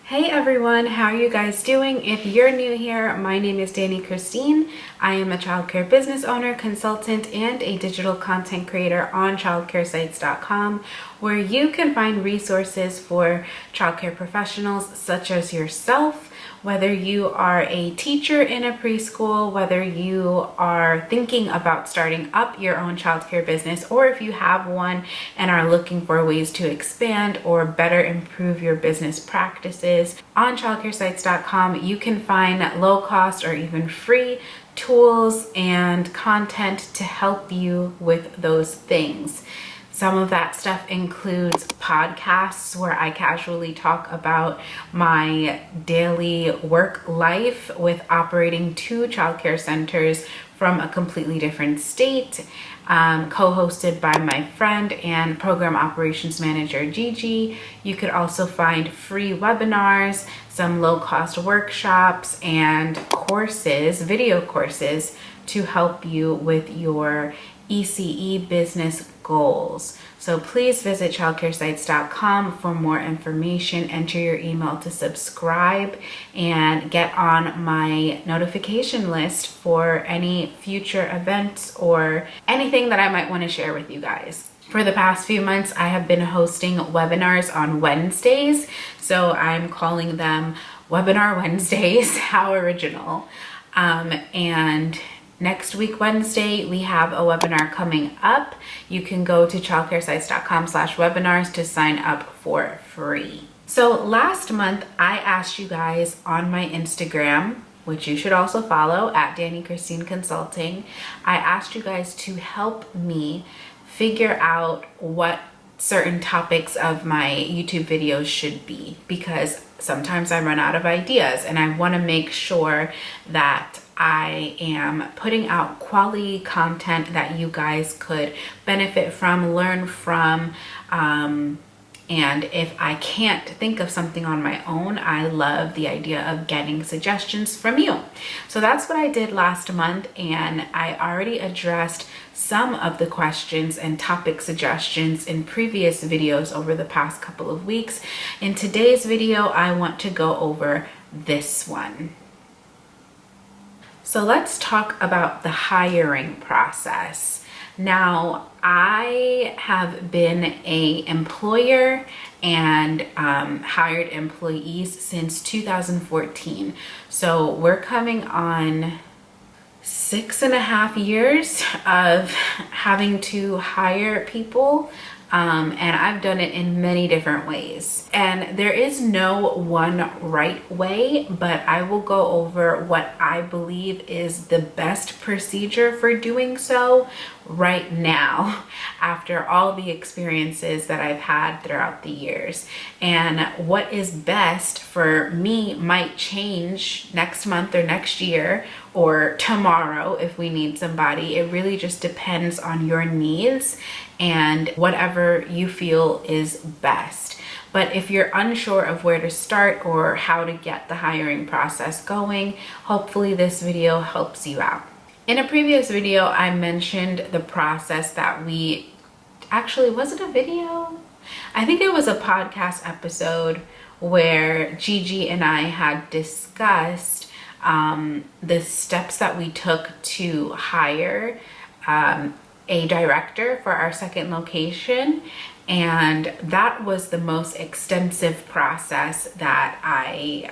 Hey everyone, how are you guys doing? If you're new here, my name is Dani Christine. I am a childcare business owner, consultant, and a digital content creator on childcaresites.com, where you can find resources for childcare professionals such as yourself, whether you are a teacher in a preschool, whether you are thinking about starting up your own childcare business, or if you have one and are looking for ways to expand or better improve your business practices. On childcaresites.com, you can find low cost or even free tools and content to help you with those things. Some of that stuff includes podcasts where I casually talk about my daily work life with operating two childcare centers from a completely different state, co-hosted by my friend and program operations manager, Gigi. You could also find free webinars, some low-cost workshops, and courses, video courses, to help you with your ECE business goals. So please visit childcaresites.com for more information. Enter your email to subscribe and get on my notification list for any future events or anything that I might want to share with you guys. For the past few months, I have been hosting webinars on Wednesdays, so I'm calling them Webinar Wednesdays. How original. And next week, Wednesday, we have a webinar coming up. You can go to childcaresites.com/webinars to sign up for free. So last month, I asked you guys on my Instagram, which you should also follow at Dani Christine Consulting, I asked you guys to help me figure out what certain topics of my YouTube videos should be, because sometimes I run out of ideas and I want to make sure that I am putting out quality content that you guys could benefit from, learn from, and if I can't think of something on my own, I love the idea of getting suggestions from you. So that's what I did last month, and I already addressed some of the questions and topic suggestions in previous videos over the past couple of weeks. In today's video, I want to go over this one. So let's talk about the hiring process. Now, I have been an employer and hired employees since 2014. So we're coming on 6.5 years of having to hire people. And I've done it in many different ways. And there is no one right way, but I will go over what I believe is the best procedure for doing so right now, after all the experiences that I've had throughout the years. And what is best for me might change next month or next year or tomorrow if we need somebody. It really just depends on your needs and whatever you feel is best. But if you're unsure of where to start or how to get the hiring process going, hopefully this video helps you out. In a previous video, I mentioned the process that was it a video? I think it was a podcast episode where Gigi and I had discussed the steps that we took to hire a director for our second location, and that was the most extensive process that I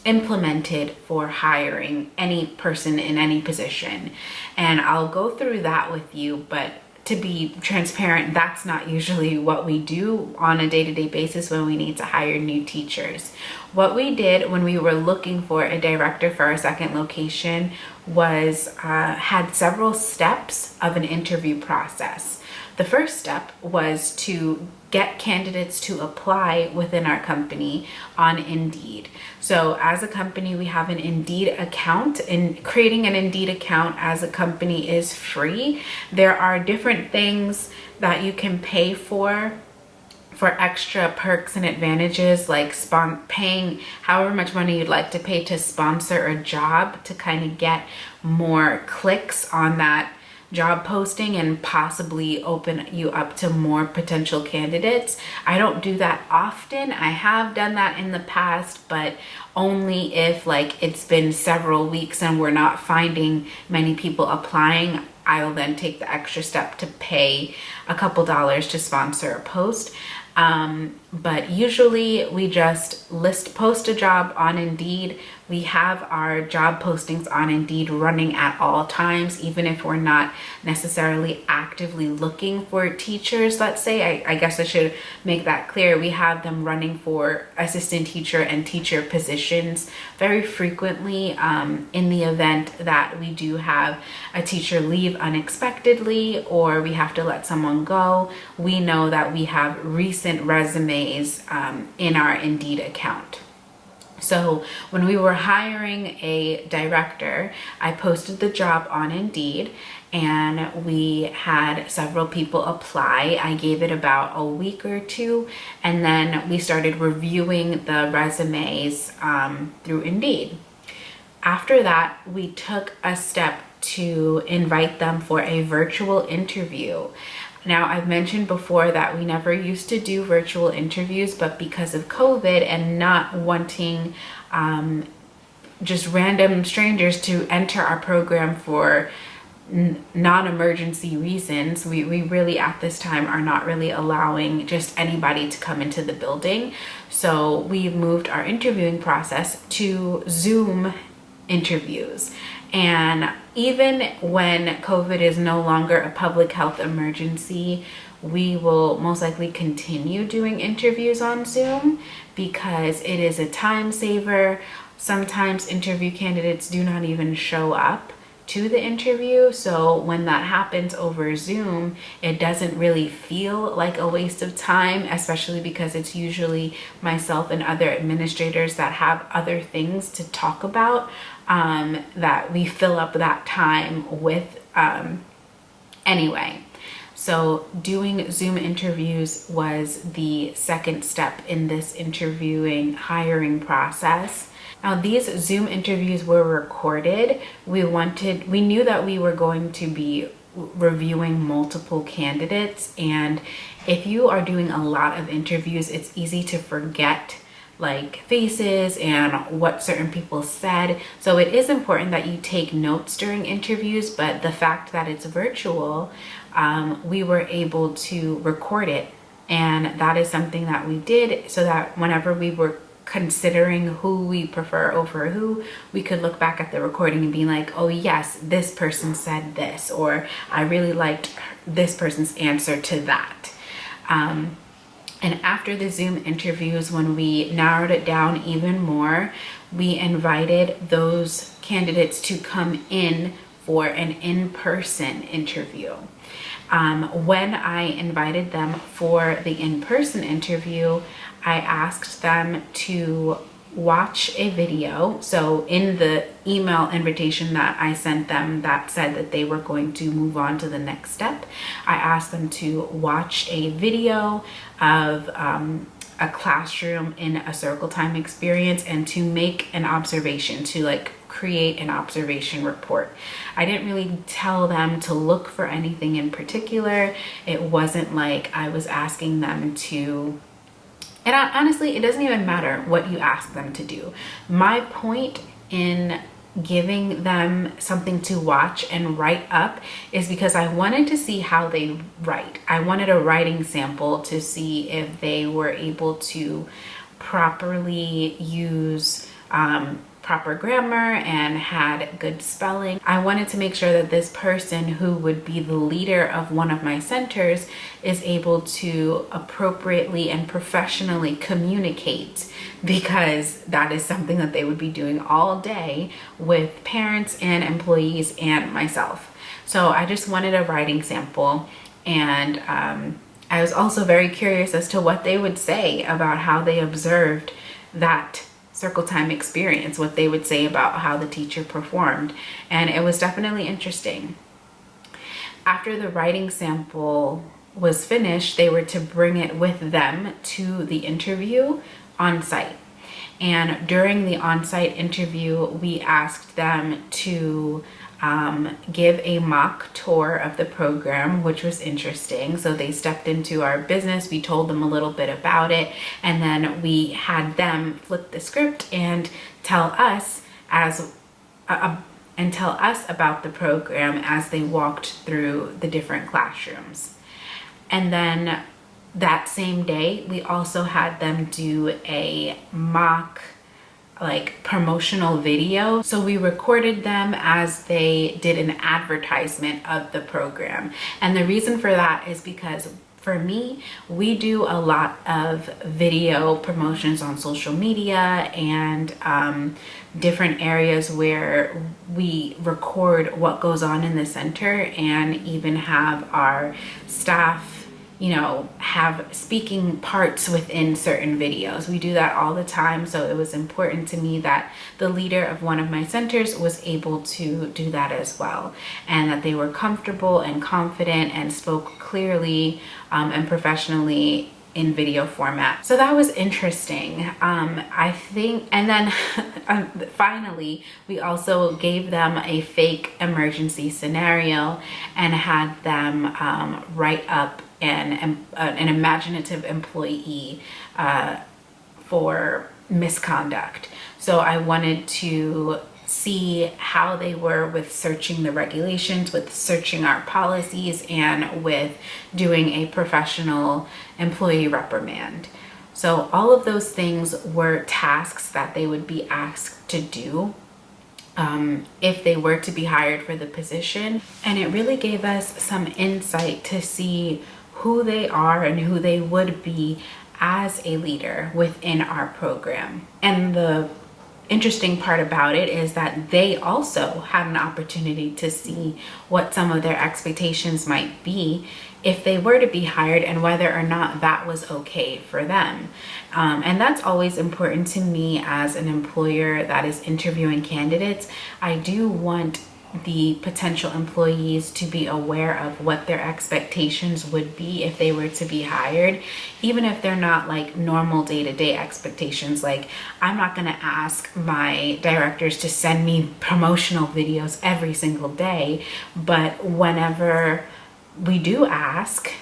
implemented for hiring any person in any position. And I'll go through that with you, but to be transparent, that's not usually what we do on a day-to-day basis when we need to hire new teachers. What we did when we were looking for a director for our second location was had several steps of an interview process. The first step was to get candidates to apply within our company on Indeed. So as a company, we have an Indeed account, and creating an Indeed account as a company is free. There are different things that you can pay for extra perks and advantages, like paying however much money you'd like to pay to sponsor a job to kind of get more clicks on that job posting and possibly open you up to more potential candidates. I don't do that often. I have done that in the past, but only if like it's been several weeks and we're not finding many people applying. I'll then take the extra step to pay a couple dollars to sponsor a post. But usually we just post a job on Indeed. We have our job postings on Indeed running at all times, even if we're not necessarily actively looking for teachers, let's say. I guess I should make that clear. We have them running for assistant teacher and teacher positions very frequently. In the event that we do have a teacher leave unexpectedly or we have to let someone go, we know that we have recent resumes in our Indeed account. So when we were hiring a director, I posted the job on Indeed and we had several people apply. I gave it about a week or two, and then we started reviewing the resumes through Indeed. After that, we took a step to invite them for a virtual interview. Now, I've mentioned before that we never used to do virtual interviews, but because of COVID and not wanting just random strangers to enter our program for non-emergency reasons, we really at this time are not really allowing just anybody to come into the building. So we've moved our interviewing process to Zoom interviews. And even when COVID is no longer a public health emergency, we will most likely continue doing interviews on Zoom because it is a time saver. Sometimes interview candidates do not even show up to the interview. So when that happens over Zoom, it doesn't really feel like a waste of time, especially because it's usually myself and other administrators that have other things to talk about that we fill up that time with anyway. So doing Zoom interviews was the second step in this hiring process. Now, these Zoom interviews were recorded. We knew that we were going to be reviewing multiple candidates, and if you are doing a lot of interviews, it's easy to forget like faces and what certain people said. So it is important that you take notes during interviews, but the fact that it's virtual, we were able to record it, and that is something that we did so that whenever we were considering who we prefer over who, we could look back at the recording and be like, oh yes, this person said this, or I really liked this person's answer to that. And after the Zoom interviews, when we narrowed it down even more, we invited those candidates to come in for an in-person interview. When I invited them for the in-person interview, I asked them to watch a video. So in the email invitation that I sent them that said that they were going to move on to the next step, I asked them to watch a video of a classroom in a circle time experience and to make an observation, to like create an observation report. I didn't really tell them to look for anything in particular. It wasn't like I was asking them to, and honestly, it doesn't even matter what you ask them to do. My point in giving them something to watch and write up is because I wanted to see how they write. I wanted a writing sample to see if they were able to properly use proper grammar and had good spelling. I wanted to make sure that this person who would be the leader of one of my centers is able to appropriately and professionally communicate, because that is something that they would be doing all day with parents and employees and myself. So I just wanted a writing sample, and I was also very curious as to what they would say about how they observed that circle time experience, what they would say about how the teacher performed. And it was definitely interesting. After the writing sample was finished, they were to bring it with them to the interview on site. And during the on-site interview, we asked them to give a mock tour of the program, which was interesting. So they stepped into our business, we told them a little bit about it, and then we had them flip the script and tell us about the program as they walked through the different classrooms. And then that same day, we also had them do a mock promotional video. So we recorded them as they did an advertisement of the program. And the reason for that is because for me, we do a lot of video promotions on social media and different areas where we record what goes on in the center and even have our staff have speaking parts within certain videos. We do that all the time. So it was important to me that the leader of one of my centers was able to do that as well, and that they were comfortable and confident and spoke clearly and professionally in video format. So that was interesting. I think, and then finally, we also gave them a fake emergency scenario and had them write up an imaginative employee for misconduct. So I wanted to see how they were with searching the regulations, with searching our policies, and with doing a professional employee reprimand. So all of those things were tasks that they would be asked to do if they were to be hired for the position. And it really gave us some insight to see who they are and who they would be as a leader within our program. And the interesting part about it is that they also had an opportunity to see what some of their expectations might be if they were to be hired, and whether or not that was okay for them. And that's always important to me as an employer that is interviewing candidates. I do want the potential employees to be aware of what their expectations would be if they were to be hired, even if they're not like normal day-to-day expectations. Like, I'm not going to ask my directors to send me promotional videos every single day, but whenever we do ask,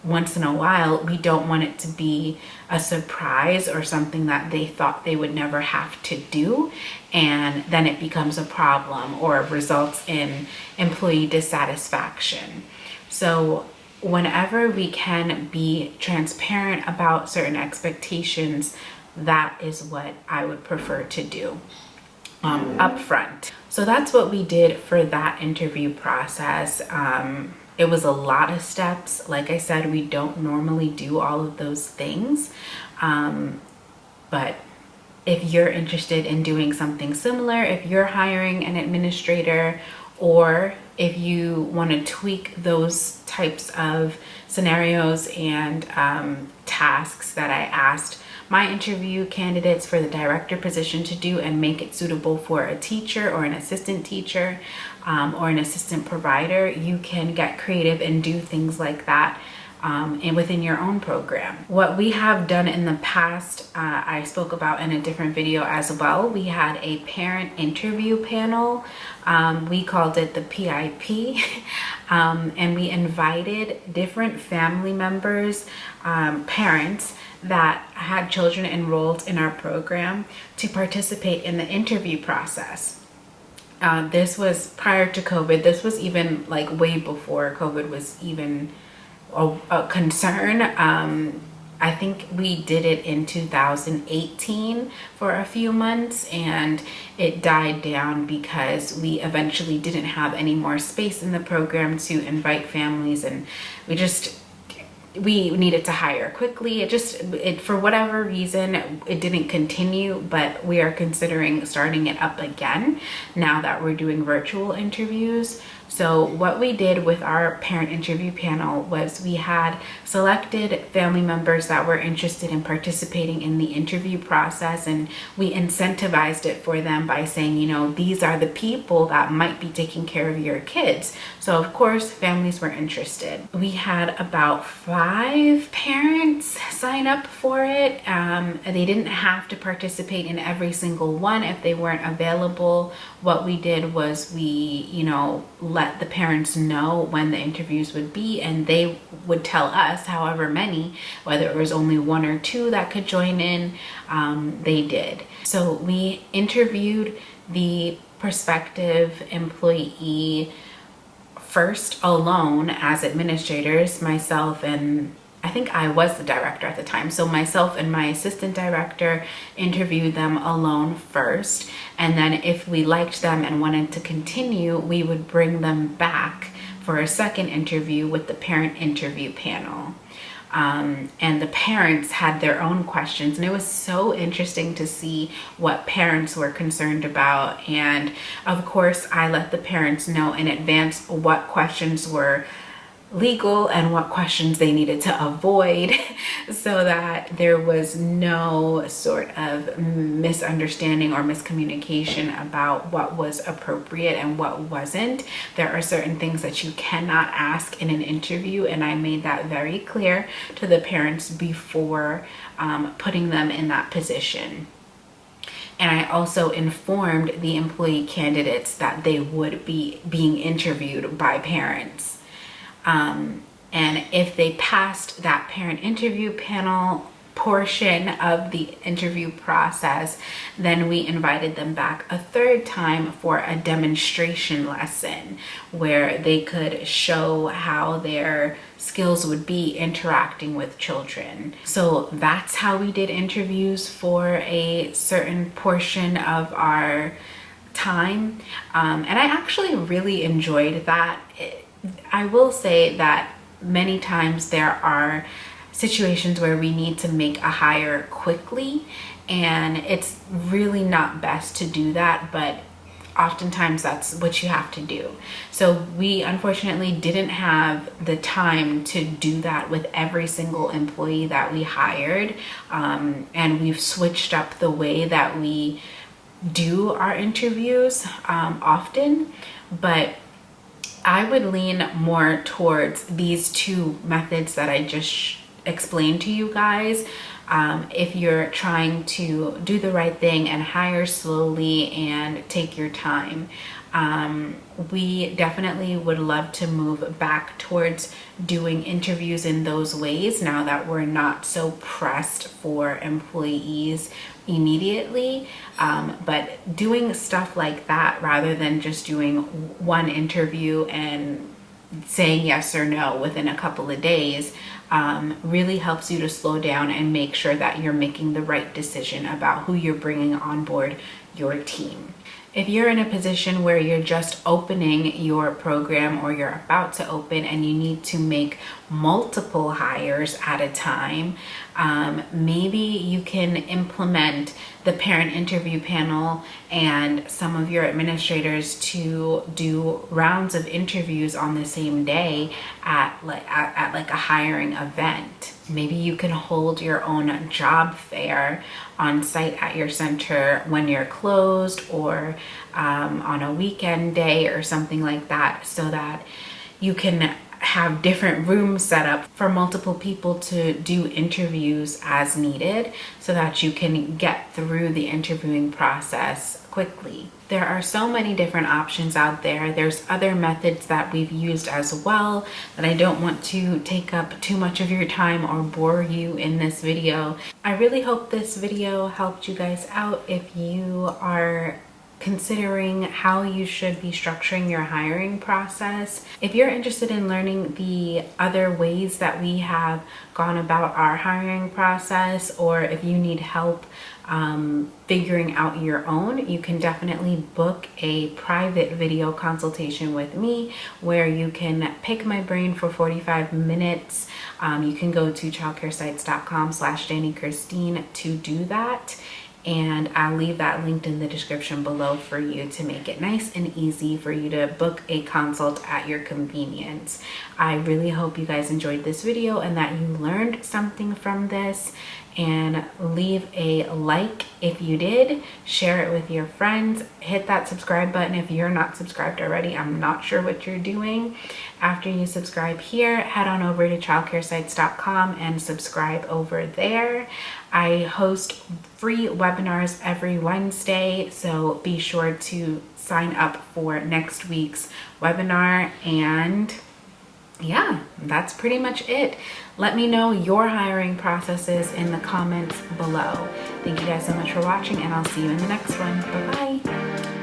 once in a while, we don't want it to be a surprise or something that they thought they would never have to do, and then it becomes a problem or results in employee dissatisfaction. So whenever we can be transparent about certain expectations, that is what I would prefer to do up front. So that's what we did for that interview process. It was a lot of steps. Like I said, we don't normally do all of those things. But if you're interested in doing something similar, if you're hiring an administrator, or if you want to tweak those types of scenarios and tasks that I asked my interview candidates for the director position to do and make it suitable for a teacher or an assistant teacher or an assistant provider, you can get creative and do things like that and within your own program. What we have done in the past, I spoke about in a different video as well. We had a parent interview panel. We called it the PIP, and we invited different family members, parents that had children enrolled in our program to participate in the interview process. This was prior to COVID. This was even like way before COVID was even a concern. I think we did it in 2018 for a few months, and it died down because we eventually didn't have any more space in the program to invite families, and we needed to hire quickly. It for whatever reason, it didn't continue, but we are considering starting it up again now that we're doing virtual interviews. So what we did with our parent interview panel was we had selected family members that were interested in participating in the interview process, and we incentivized it for them by saying, you know, these are the people that might be taking care of your kids. So of course, families were interested. We had about 5 parents sign up for it. They didn't have to participate in every single one if they weren't available. What we did was we, you know, let the parents know when the interviews would be, and they would tell us however many, whether it was only 1 or 2 that could join in, they did. So we interviewed the prospective employee first alone as administrators, myself and I think I was the director at the time. So myself and my assistant director interviewed them alone first. And then if we liked them and wanted to continue, we would bring them back for a second interview with the parent interview panel. And the parents had their own questions, and it was so interesting to see what parents were concerned about. And of course, I let the parents know in advance what questions were legal and what questions they needed to avoid so that there was no sort of misunderstanding or miscommunication about what was appropriate and what wasn't. There are certain things that you cannot ask in an interview, and I made that very clear to the parents before putting them in that position. And I also informed the employee candidates that they would be being interviewed by parents. And if they passed that parent interview panel portion of the interview process, then we invited them back a third time for a demonstration lesson where they could show how their skills would be interacting with children. So that's how we did interviews for a certain portion of our time. And I actually really enjoyed that. I will say that many times there are situations where we need to make a hire quickly, and it's really not best to do that, but oftentimes that's what you have to do. So we unfortunately didn't have the time to do that with every single employee that we hired, and we've switched up the way that we do our interviews often, but I would lean more towards these 2 methods that I just explained to you guys. If you're trying to do the right thing and hire slowly and take your time, we definitely would love to move back towards doing interviews in those ways now that we're not so pressed for employees immediately. But doing stuff like that rather than just doing one interview and saying yes or no within a couple of days really helps you to slow down and make sure that you're making the right decision about who you're bringing on board your team. If you're in a position where you're just opening your program or you're about to open and you need to make multiple hires at a time, maybe you can implement the parent interview panel and some of your administrators to do rounds of interviews on the same day at like a hiring event. Maybe you can hold your own job fair on site at your center when you're closed, or on a weekend day or something like that, so that you can have different rooms set up for multiple people to do interviews as needed, so that you can get through the interviewing process quickly. There are so many different options out there. There's other methods that we've used as well that I don't want to take up too much of your time or bore you in this video. I really hope this video helped you guys out if you are considering how you should be structuring your hiring process. If you're interested in learning the other ways that we have gone about our hiring process, or if you need help figuring out your own, you can definitely book a private video consultation with me where you can pick my brain for 45 minutes. You can go to childcaresites.com/DaniChristine to do that. and I'll leave that linked in the description below for you to make it nice and easy for you to book a consult at your convenience. I really hope you guys enjoyed this video and that you learned something from this, and leave a like if you did, share it with your friends, hit that subscribe button if you're not subscribed already. I'm not sure what you're doing. After you subscribe here, head on over to childcaresites.com and subscribe over there. I host free webinars every Wednesday, so be sure to sign up for next week's webinar. And yeah, that's pretty much it. Let me know your hiring processes in the comments below. Thank you guys so much for watching, and I'll see you in the next one. Bye-bye.